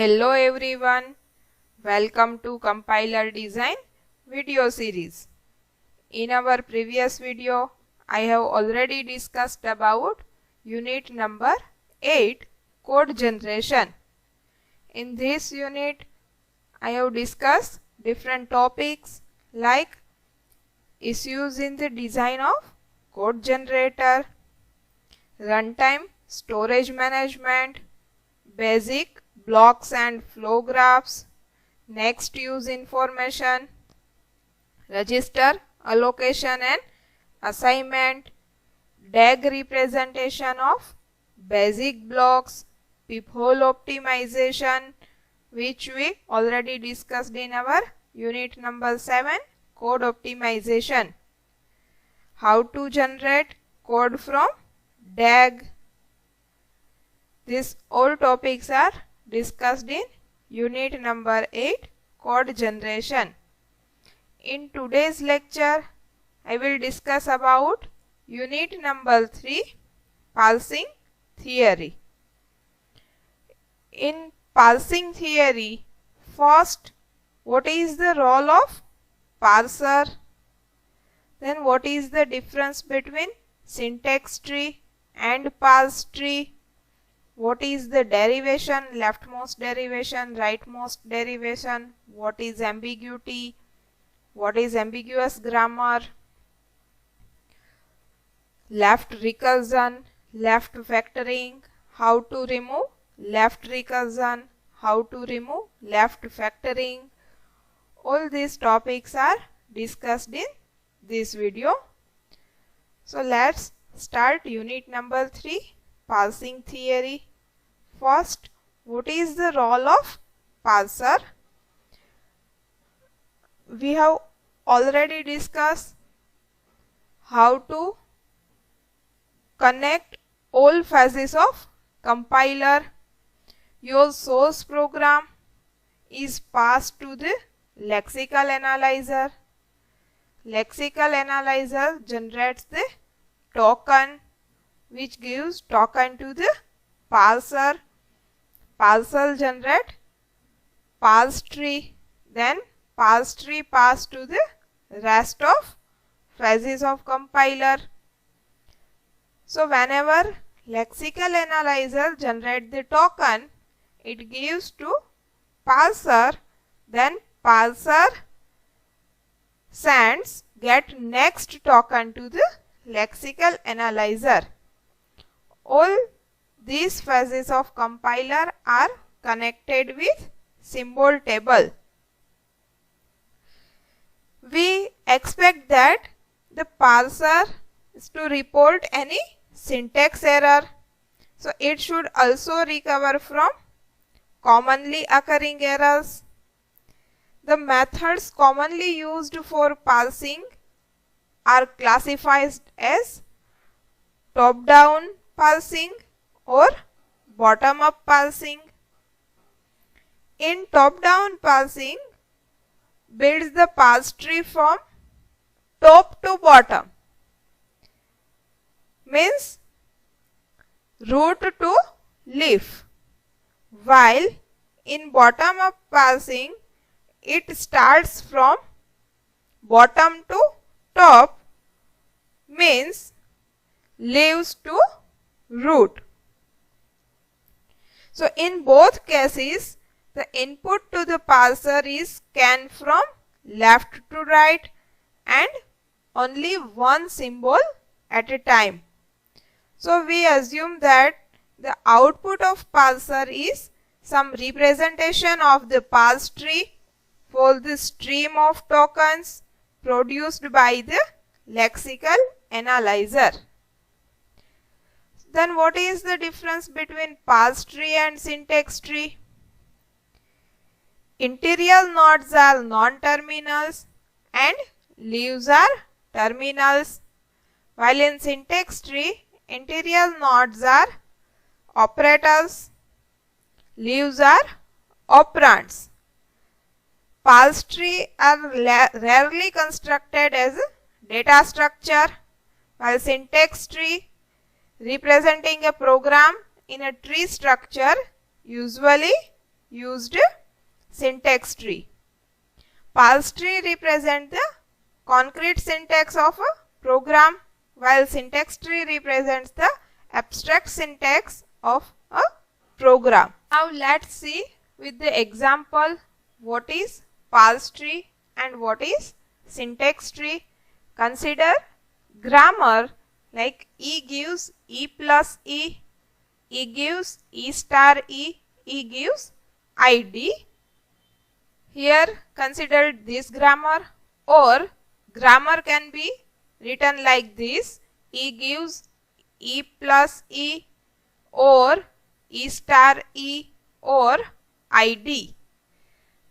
Hello everyone, welcome to Compiler Design video series. In our previous video, I have already discussed about unit number 8, code generation. In this unit, I have discussed different topics like issues in the design of code generator, runtime storage management, basic blocks and flow graphs, next use information, register allocation and assignment, DAG representation of basic blocks, peephole optimization, which we already discussed in our unit number 7, code optimization, how to generate code from DAG. These all topics are discussed in unit number 8, code generation. In today's lecture, I will discuss about unit number 3, parsing theory. In parsing theory, first, what is the role of parser? Then what is the difference between syntax tree and parse tree? What is the derivation, leftmost derivation, rightmost derivation? What is ambiguity? What is ambiguous grammar? Left recursion, left factoring, how to remove left recursion, how to remove left factoring. All these topics are discussed in this video. So let's start unit number 3, parsing theory. First, what is the role of parser? We have already discussed how to connect all phases of compiler. Your source program is passed to the lexical analyzer. Lexical analyzer generates the token, which gives token to the parser. Parser generate parse tree. Then parse tree pass to the rest of phases of compiler. So whenever lexical analyzer generate the token, it gives to parser. Then parser sends get next token to the lexical analyzer. All these phases of compiler are connected with symbol table. We expect that the parser is to report any syntax error. So it should also recover from commonly occurring errors. The methods commonly used for parsing are classified as top-down parsing or bottom-up parsing. In top-down parsing, builds the parse tree from top to bottom, means root to leaf, while in bottom-up parsing, it starts from bottom to top, means leaves to root. So in both cases, the input to the parser is scanned from left to right and only one symbol at a time. So we assume that the output of parser is some representation of the parse tree for the stream of tokens produced by the lexical analyzer. Then what is the difference between parse tree and syntax tree? Interior nodes are non-terminals and leaves are terminals, while in syntax tree, interior nodes are operators, leaves are operands. Parse tree are rarely constructed as a data structure, while syntax tree representing a program in a tree structure usually used syntax tree. Parse tree represents the concrete syntax of a program, while syntax tree represents the abstract syntax of a program. Now let's see with the example what is parse tree and what is syntax tree. Consider grammar like E gives E plus E, E gives E star E, E gives ID. Here consider this grammar, or grammar can be written like this: E gives E plus E, or E star E, or ID.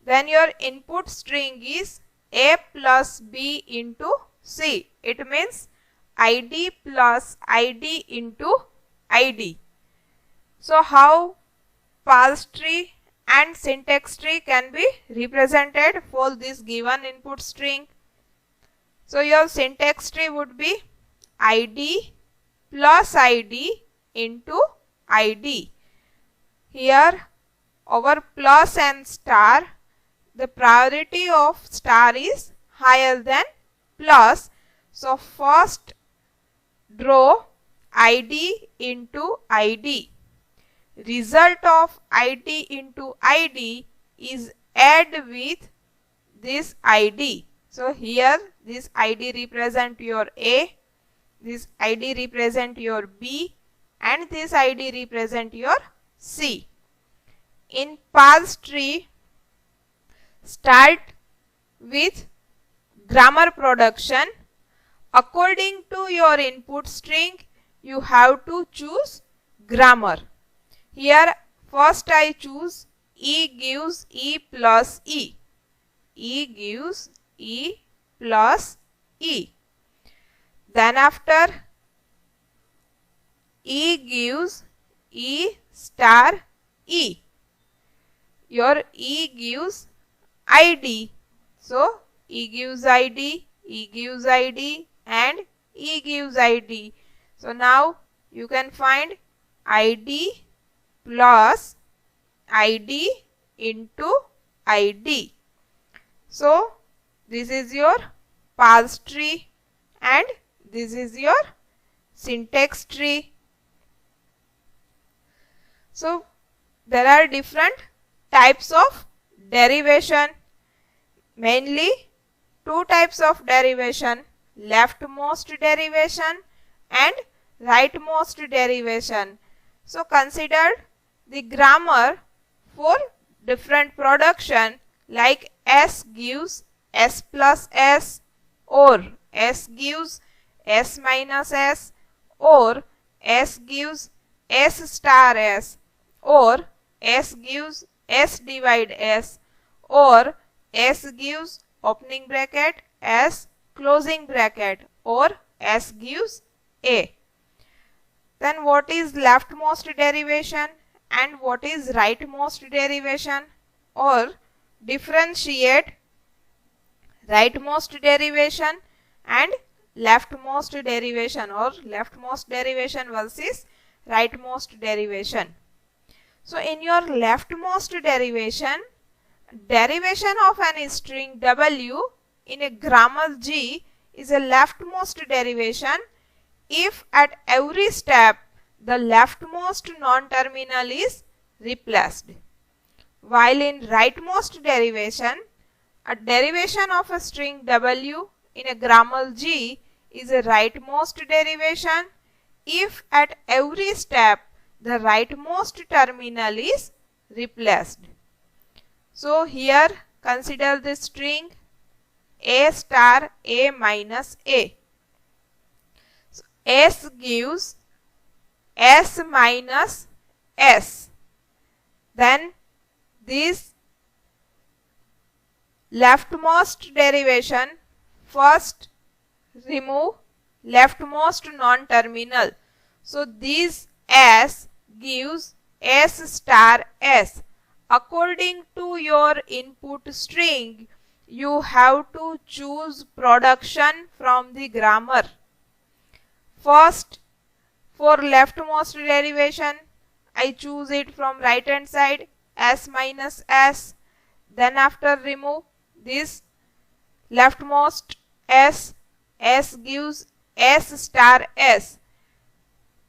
Then your input string is A plus B into C. It means ID plus ID into ID. So how parse tree and syntax tree can be represented for this given input string? So your syntax tree would be ID plus ID into ID. Here over plus and star, the priority of star is higher than plus. So first draw ID into ID. Result of ID into ID is add with this ID. So here this ID represent your A, this ID represent your B, and this ID represent your C. In parse tree, start with grammar production. According to your input string, you have to choose grammar. Here first I choose E gives E plus E. E gives E plus E. Then after E gives E star E. Your E gives ID. So E gives ID, E gives ID, and E gives ID. So now you can find ID plus ID into ID. So this is your parse tree and this is your syntax tree. So there are different types of derivation. Mainly two types of derivation: leftmost derivation and rightmost derivation. So consider the grammar for different production, like S gives S plus S, or S gives S minus S, or S gives S star S, or S gives S divide S, or S gives opening bracket S closing bracket, or S gives A. Then what is leftmost derivation and what is rightmost derivation? Or differentiate rightmost derivation and leftmost derivation, or leftmost derivation versus rightmost derivation. So in your leftmost derivation, derivation of an string W in a grammar G is a leftmost derivation if at every step the leftmost non-terminal is replaced. While in rightmost derivation, a derivation of a string W in a grammar G is a rightmost derivation if at every step the rightmost terminal is replaced. So here consider the string A star A minus A. So S gives S minus S. Then this leftmost derivation, first remove leftmost non-terminal. So this S gives S star S. According to your input string, you have to choose production from the grammar. First, for leftmost derivation, I choose it from right hand side. s minus s. Then after remove this leftmost s, s gives s star s.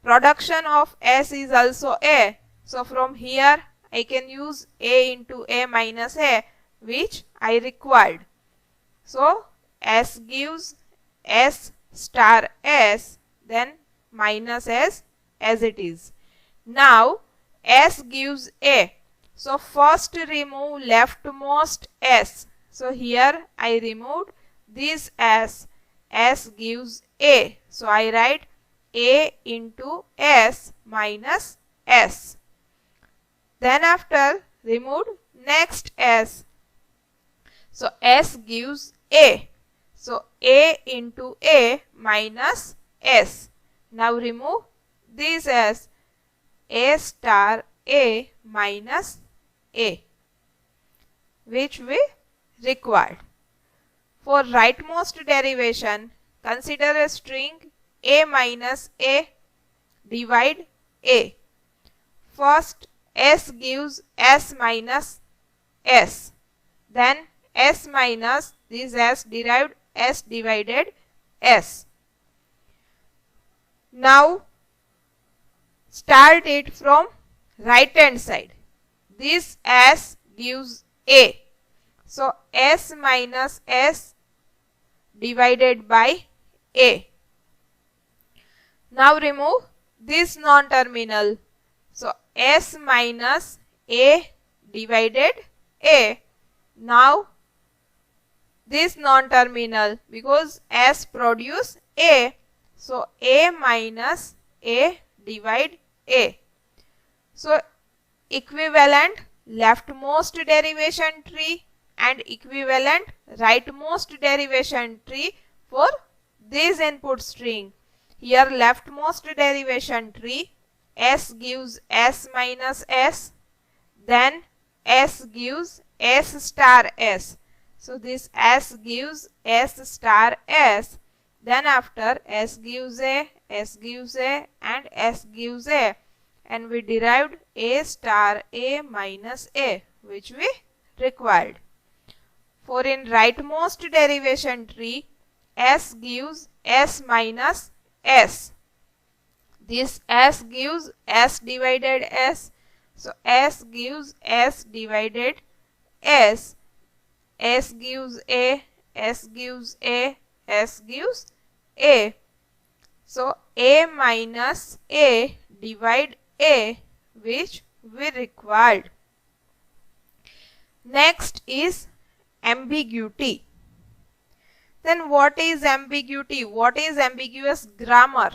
Production of s is also a. So from here I can use a into a minus a, which I required. So s gives s star s, then minus s as it is. Now s gives a. So first remove leftmost s. So here I removed this s. S gives a. So I write a into s minus s. Then after removed next s. So s gives a. So a into a minus s. Now remove this s. A star a minus a, which we required. For rightmost derivation, consider a string a minus a, divide a. First s gives s minus s, then s minus this s derived s divided s. Now start it from right hand side. This s gives a. So s minus s divided by a. Now remove this non-terminal. So s minus a divided a. Now this non-terminal, because s produce a. So a minus a divide a. So equivalent leftmost derivation tree and equivalent rightmost derivation tree for this input string. Here leftmost derivation tree, s gives s minus s, then s gives s star s. So this s gives s star s, then after s gives a, s gives a and s gives a, and we derived a star a minus a, which we required. For in rightmost derivation tree, s gives s minus s. This s gives s divided s. So s gives s divided s. S gives a, s gives a, s gives a. So a minus a divide a, which we required. Next is ambiguity. Then what is ambiguity? What is ambiguous grammar?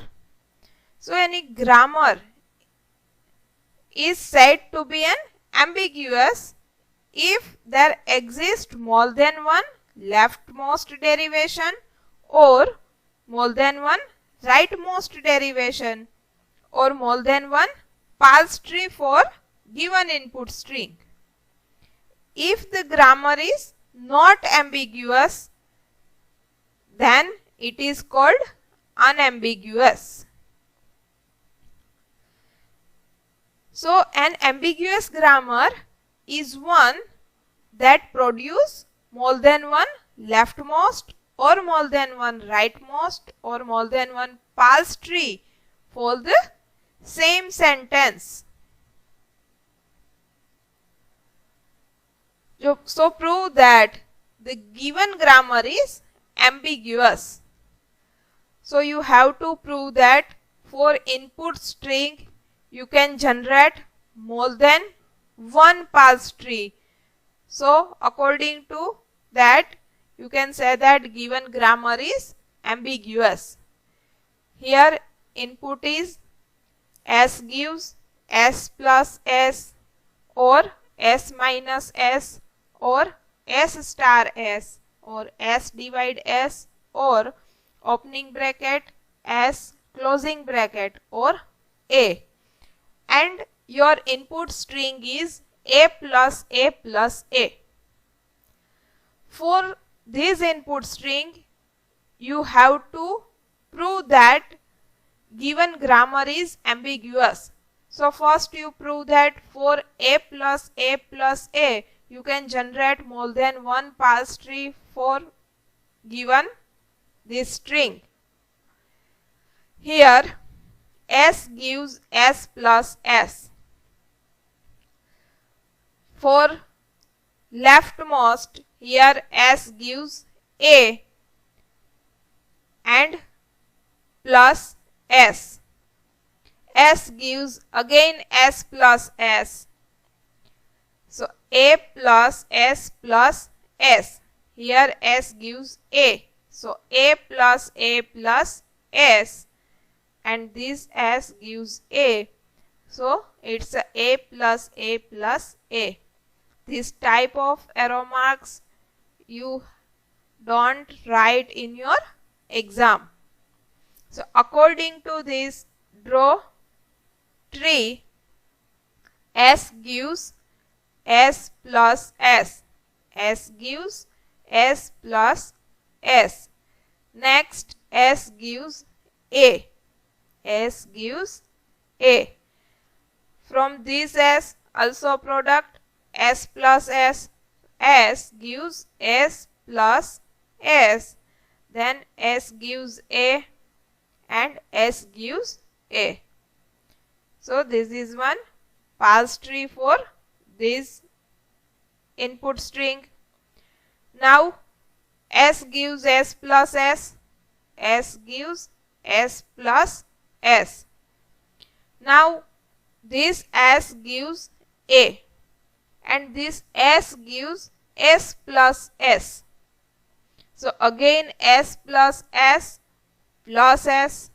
So any grammar is said to be an ambiguous if there exists more than one leftmost derivation or more than one rightmost derivation or more than one parse tree for given input string. If the grammar is not ambiguous, then it is called unambiguous. So an ambiguous grammar is one that produces more than one leftmost or more than one rightmost or more than one parse tree for the same sentence. So prove that the given grammar is ambiguous. So you have to prove that for input string you can generate more than one parse tree. So according to that you can say that given grammar is ambiguous. Here input is s gives s plus s or s minus s or s star s or s divide s or opening bracket s closing bracket or a, and your input string is a plus a plus a. For this input string you have to prove that given grammar is ambiguous. So first you prove that for A plus A plus A, you can generate more than one parse tree for given this string. Here S gives S plus S. For leftmost, here S gives A and plus S. S gives again S plus S. So A plus S plus S. Here S gives A. So A plus S and this S gives A. So it's A plus A. This type of arrow marks you don't write in your exam. So according to this, draw tree. S gives S plus S. S gives S plus S. Next S gives A. S gives A. From this S also product S plus S. S gives S plus S. Then S gives A and S gives A. So this is one parse tree for this input string. Now S gives S plus S. S gives S plus S. Now this S gives A and this S gives S plus S. So again S plus S plus S.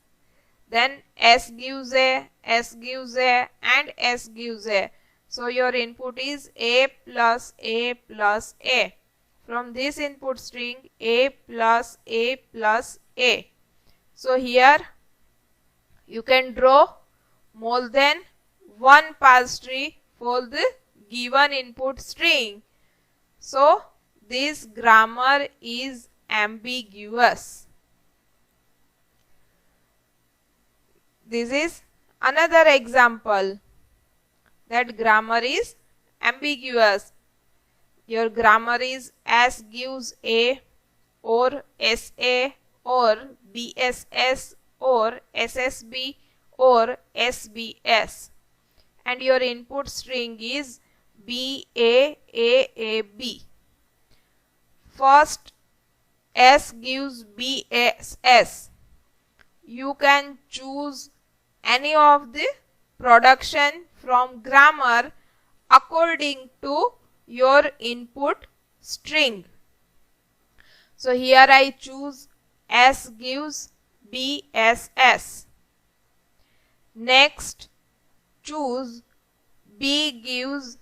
Then S gives A, S gives A and S gives A. So your input is A plus A plus A. From this input string A plus A plus A. So here you can draw more than one parse tree for the given input string. So this grammar is ambiguous. This is another example that grammar is ambiguous. Your grammar is S gives A or SA or BSS or SSB or SBS. And your input string is BAAAB. First S gives BSS. You can choose any of the production from grammar according to your input string. So here I choose S gives BSS. Next choose B gives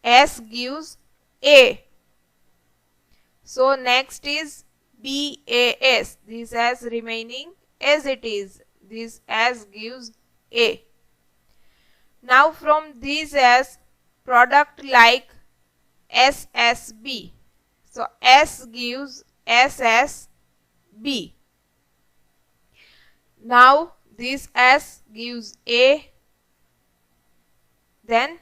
S gives A. So next is BAS. This as remaining as it is. This as gives A. Now from these as product like SSB. So S gives SSB. Now this S gives A. Then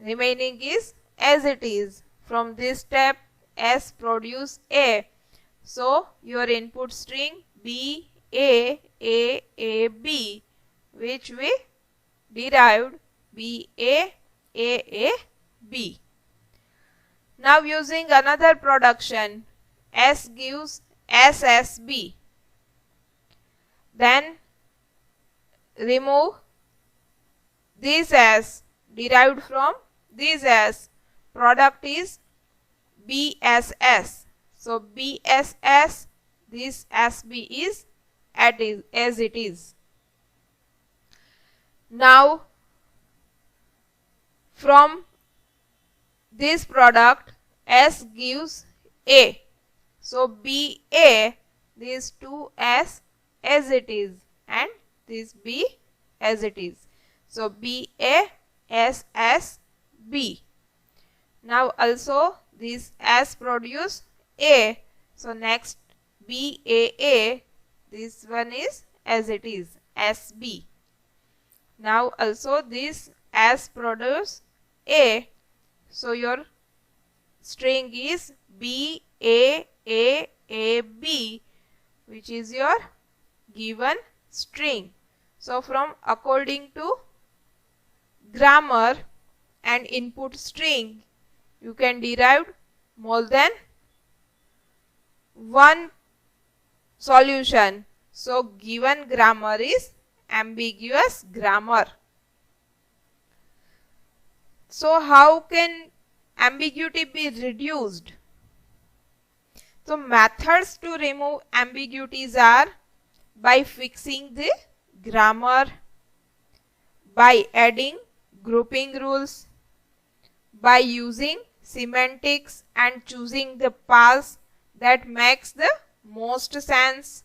remaining is as it is. From this step S produce A. So your input string BAAAB, which we derived BAAAB. Now using another production, S gives SSB. Then remove this S derived from this S. Product is BSS. So BSS, this SB is as it is. Now from this product S gives A. So BA, these two S as it is and this B as it is. So BASSB. Now also this S produce A. So next BAA, this one is as it is SB. Now also this S produce A. So your string is B A B, which is your given string. So from according to grammar and input string, you can derive more than one solution. So given grammar is ambiguous grammar. So how can ambiguity be reduced? So methods to remove ambiguities are by fixing the grammar, by adding grouping rules, by using semantics and choosing the paths that makes the most sense,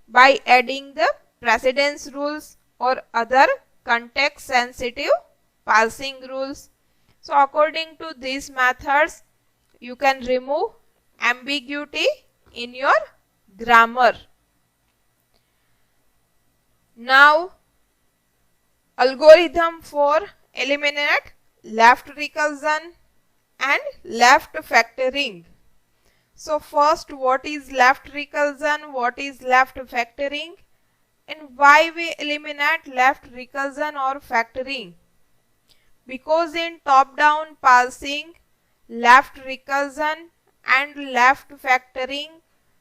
by adding the precedence rules or other context sensitive parsing rules. So according to these methods, you can remove ambiguity in your grammar. Now, algorithm for eliminate left recursion and left factoring. So first, what is left recursion, what is left factoring, and why we eliminate left recursion or factoring? Because in top-down parsing, left recursion and left factoring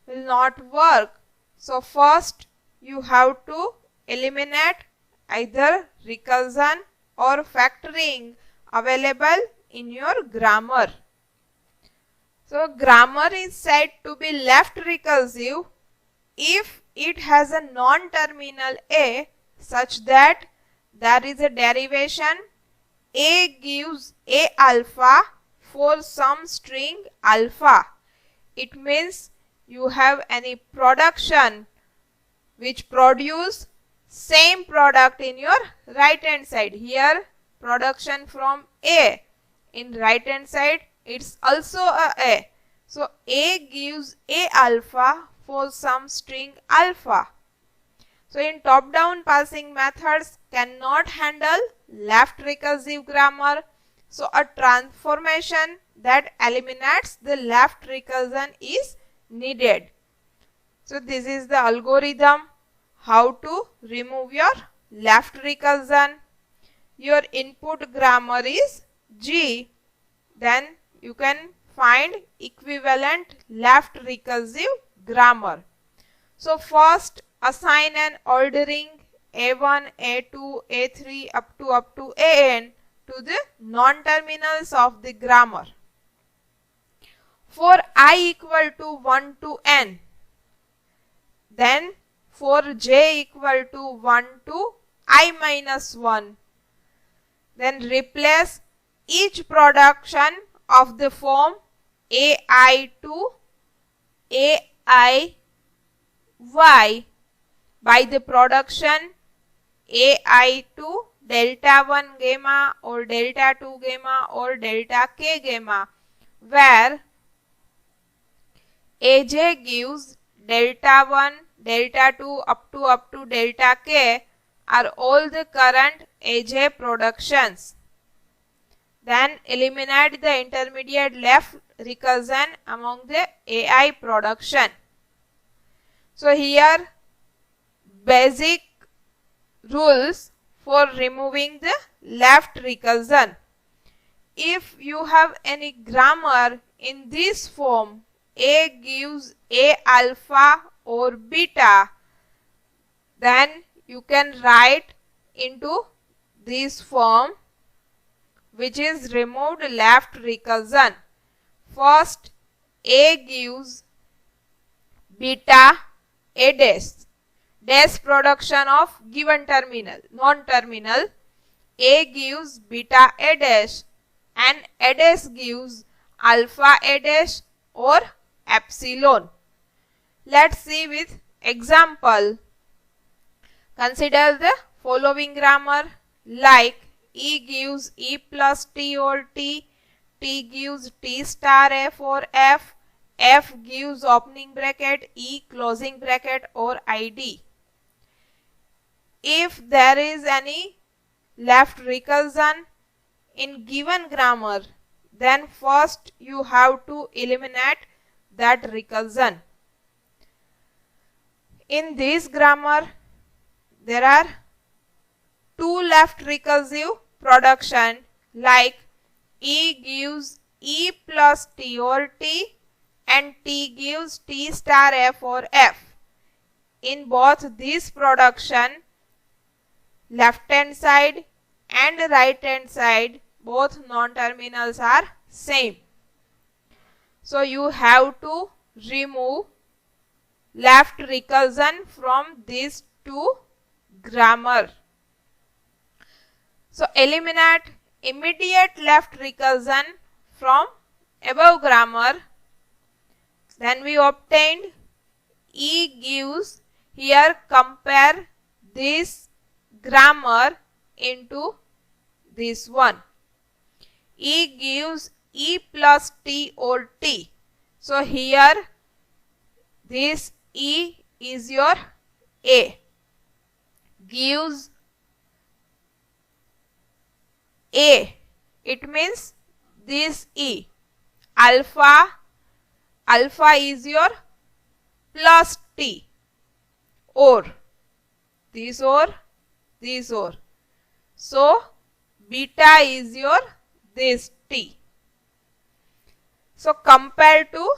will not work. So first, you have to eliminate either recursion or factoring available in your grammar. So grammar is said to be left recursive if it has a non-terminal A such that there is a derivation A gives A alpha for some string alpha. It means you have any production which produce same product in your right hand side. Here production from A, in right hand side it's also a. So A gives A alpha for some string alpha. So in top down parsing methods cannot handle left recursive grammar. So a transformation that eliminates the left recursion is needed. So this is the algorithm how to remove your left recursion. Your input grammar is G. Then you can find equivalent left recursive grammar. So first assign an ordering A1, A2, A3 up to AN to the non-terminals of the grammar. For I equal to 1 to n, then for j equal to 1 to I minus 1, then replace each production of the form AI to AIY by the production AI to delta 1 gamma or delta 2 gamma or delta k gamma, where AJ gives delta 1, delta 2 up to delta k are all the current AJ productions. Then eliminate the intermediate left recursion among the AI production. So here basic rules for removing the left recursion. If you have any grammar in this form, A gives A alpha or beta, then you can write into this form which is removed left recursion. First, A gives beta A dash production of given terminal, non-terminal. A gives beta A dash and A dash gives alpha A dash or epsilon. Let's see with example. Consider the following grammar like E gives E plus T or T, T gives T star F or F gives opening bracket E closing bracket or ID. if there is any left recursion in given grammar, then first you have to eliminate that recursion. In this grammar, there are two left recursive production, like E gives E plus T or T and T gives T star F or F. In both this production, left hand side and right hand side, both non-terminals are same. So you have to remove left recursion from these two grammar. So eliminate immediate left recursion from above grammar. Then we obtained E gives, here compare this grammar into this one. E gives E plus T or T. So here this E is your A. Gives A, it means this E. Alpha is your plus T, or this or this or. So beta is your this T. So compare to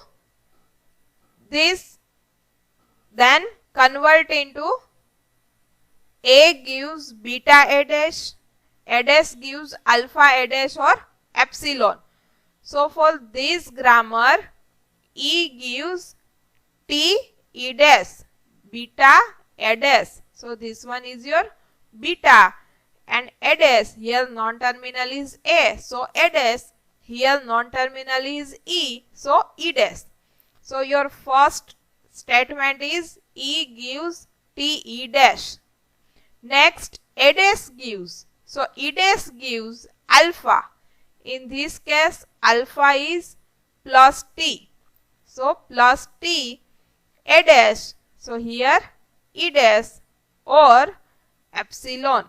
this, then convert into A gives beta A dash gives alpha A dash or epsilon. So for this grammar, E gives T E dash, beta A dash. So this one is your beta, and A dash, here non-terminal is A, so A dash, here non-terminal is E, so E dash. So your first statement is E gives T E dash. Next, A dash gives, so E dash gives alpha. In this case, alpha is plus T, so plus T A dash, so here E dash or epsilon.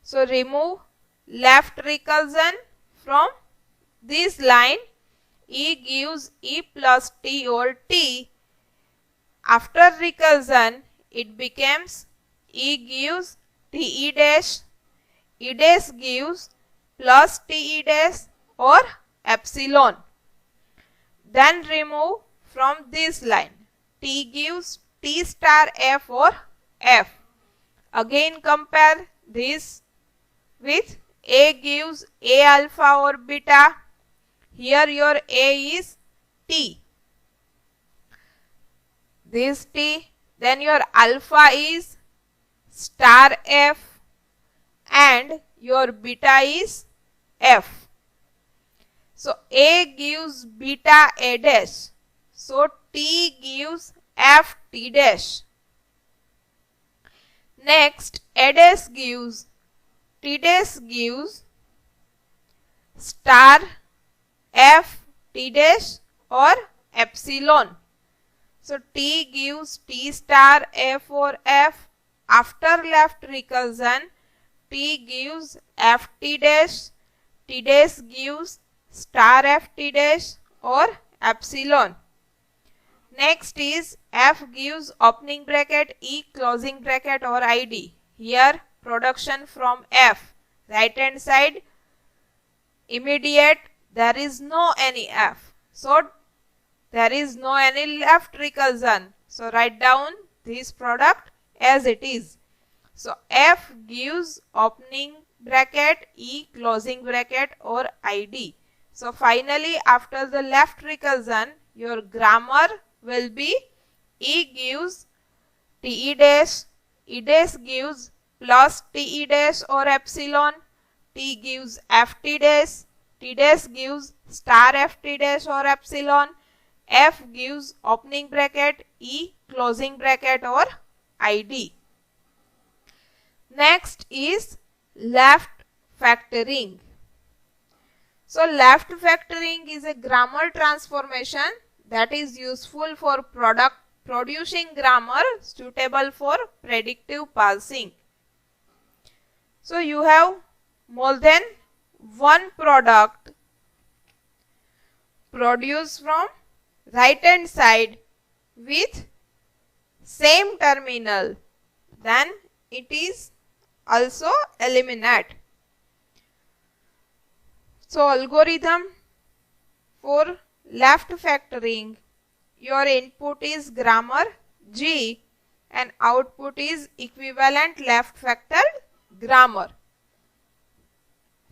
So remove left recursion from this line. E gives E plus T or T. After recursion, it becomes E gives T E dash gives plus T E dash or epsilon. Then remove from this line. T gives T star F or F. Again compare this with A gives A alpha or beta. Here your A is T. This T. Then your alpha is star F and your beta is F. So A gives beta A dash. So T gives F T dash. Next, A dash gives T dash gives star F T dash or epsilon. So T gives T star F or F. After left recursion, T gives F T dash gives star F T dash or epsilon. Next is F gives opening bracket E closing bracket or ID. Here production from F. Right hand side immediate, there is no any F. So there is no any left recursion. So write down this product as it is. So F gives opening bracket E closing bracket or ID. So finally after the left recursion, your grammar will be E gives T E dash gives plus T E dash or epsilon, T gives F T dash gives star F T dash or epsilon, F gives opening bracket E closing bracket or ID. Next is left factoring. So left factoring is a grammar transformation that is useful for product producing grammar suitable for predictive parsing. So you have more than one product produced from right hand side with same terminal, then it is also eliminate. So algorithm for left factoring, your input is grammar G and output is equivalent left factored grammar.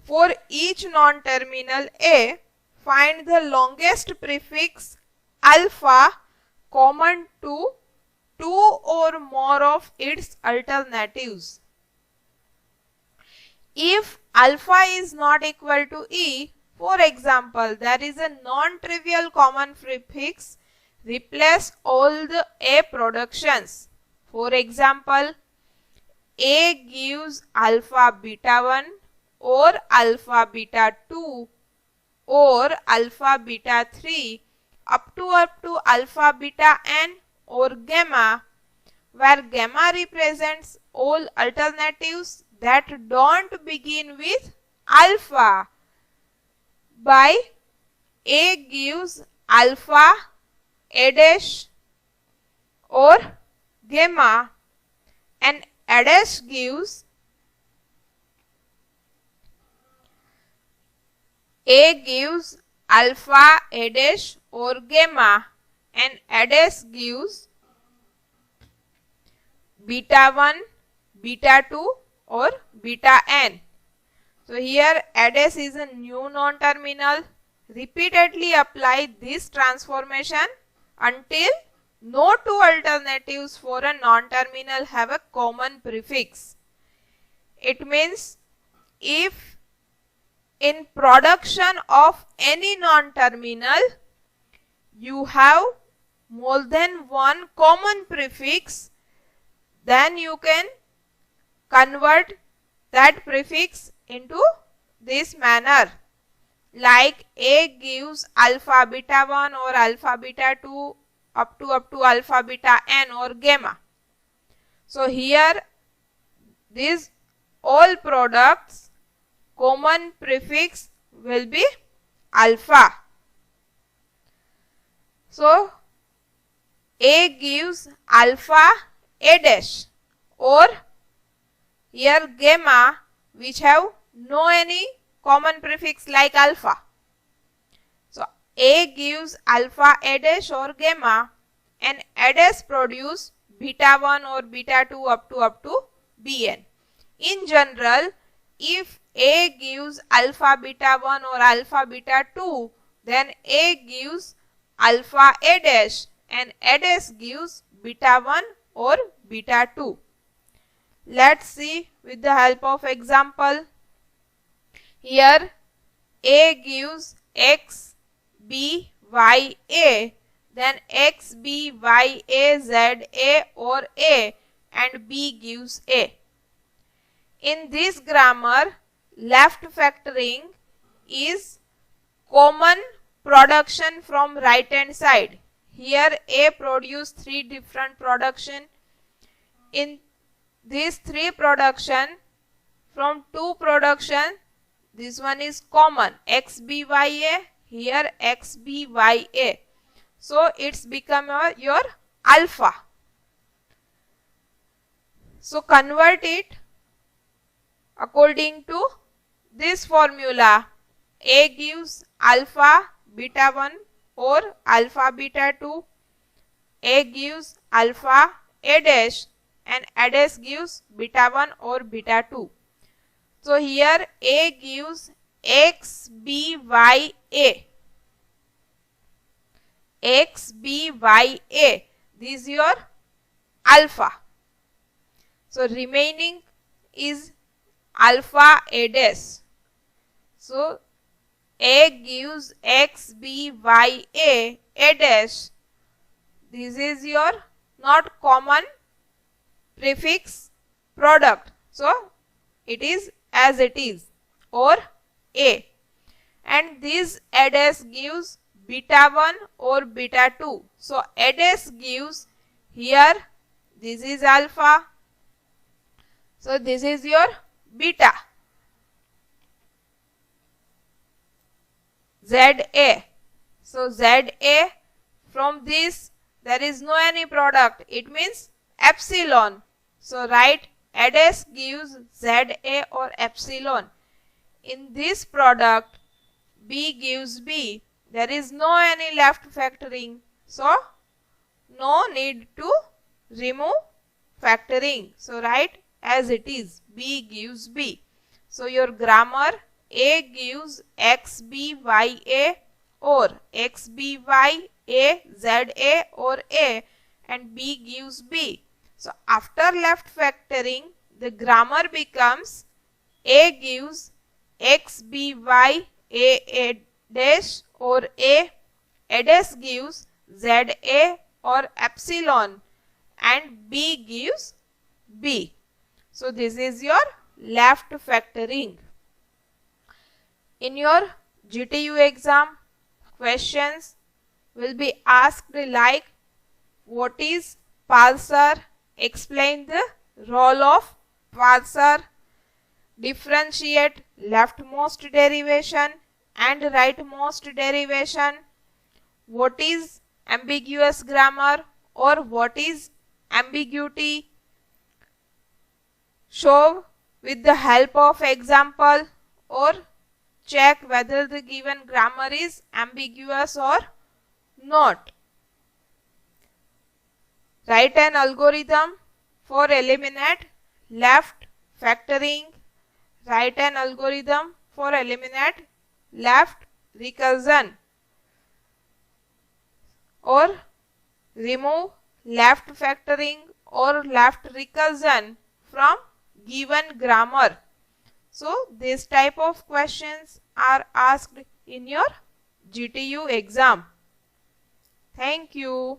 For each non-terminal A, find the longest prefix alpha common to two or more of its alternatives. If alpha is not equal to E, for example, there is a non-trivial common prefix, replace all the A productions. For example, A gives alpha beta 1 or alpha beta 2 or alpha beta 3 up to alpha beta n or gamma, where gamma represents all alternatives that don't begin with alpha. By A gives alpha A dash or gamma and A dash gives alpha A dash or gamma and A dash gives beta 1, beta 2 or beta n. So here A dash is a new non-terminal. Repeatedly apply this transformation until no two alternatives for a non-terminal have a common prefix. It means if in production of any non-terminal you have more than one common prefix, then you can convert that prefix into this manner, like A gives alpha beta 1 or alpha beta 2 up to alpha beta n or gamma. So here these all products common prefix will be alpha. So A gives alpha A dash or here gamma, which have no any common prefix like alpha. So A gives alpha A dash or gamma and A dash produce beta 1 or beta 2 up to Bn. In general, if A gives alpha beta 1 or alpha beta 2, then A gives alpha A dash and A dash gives beta 1 or beta 2. Let's see with the help of example. Here A gives x, b, y, a, then x, b, y, a, z, a or a, and b gives a. In this grammar, left factoring is common production from right hand side. Here A produce three different production. In these three production, from two production, this one is common, x, b, y, a, here x, b, y, a. So it's become your alpha. So convert it according to this formula. A gives alpha beta 1 or alpha beta 2. A gives alpha A dash and A dash gives beta 1 or beta 2. So here A gives x, b, y, a. X, b, y, a. This is your alpha. So remaining is alpha A dash. So A gives x, b, y, a dash. This is your not common prefix product. So it is as it is or A. And this A dash gives beta 1 or beta 2. So A dash gives Here this is alpha. So this is your beta. ZA. So ZA, from this there is no any product. It means epsilon. So write ADS gives ZA or epsilon. In this product B gives B. There is no any left factoring. So no need to remove factoring. So write as it is. B gives B. So your grammar, A gives XBYA or XBY, A, ZA or A, and B gives B. So after left factoring, the grammar becomes A gives XBY, A dash or A dash gives ZA or epsilon, and B gives B. So this is your left factoring. In your GTU exam, questions will be asked like, what is parser? Explain the role of parser. Differentiate leftmost derivation and rightmost derivation. What is ambiguous grammar or what is ambiguity? Show with the help of example or check whether the given grammar is ambiguous or not. Write an algorithm for eliminate left factoring. Write an algorithm for eliminate left recursion or remove left factoring or left recursion from given grammar. So this type of questions are asked in your GTU exam. Thank you.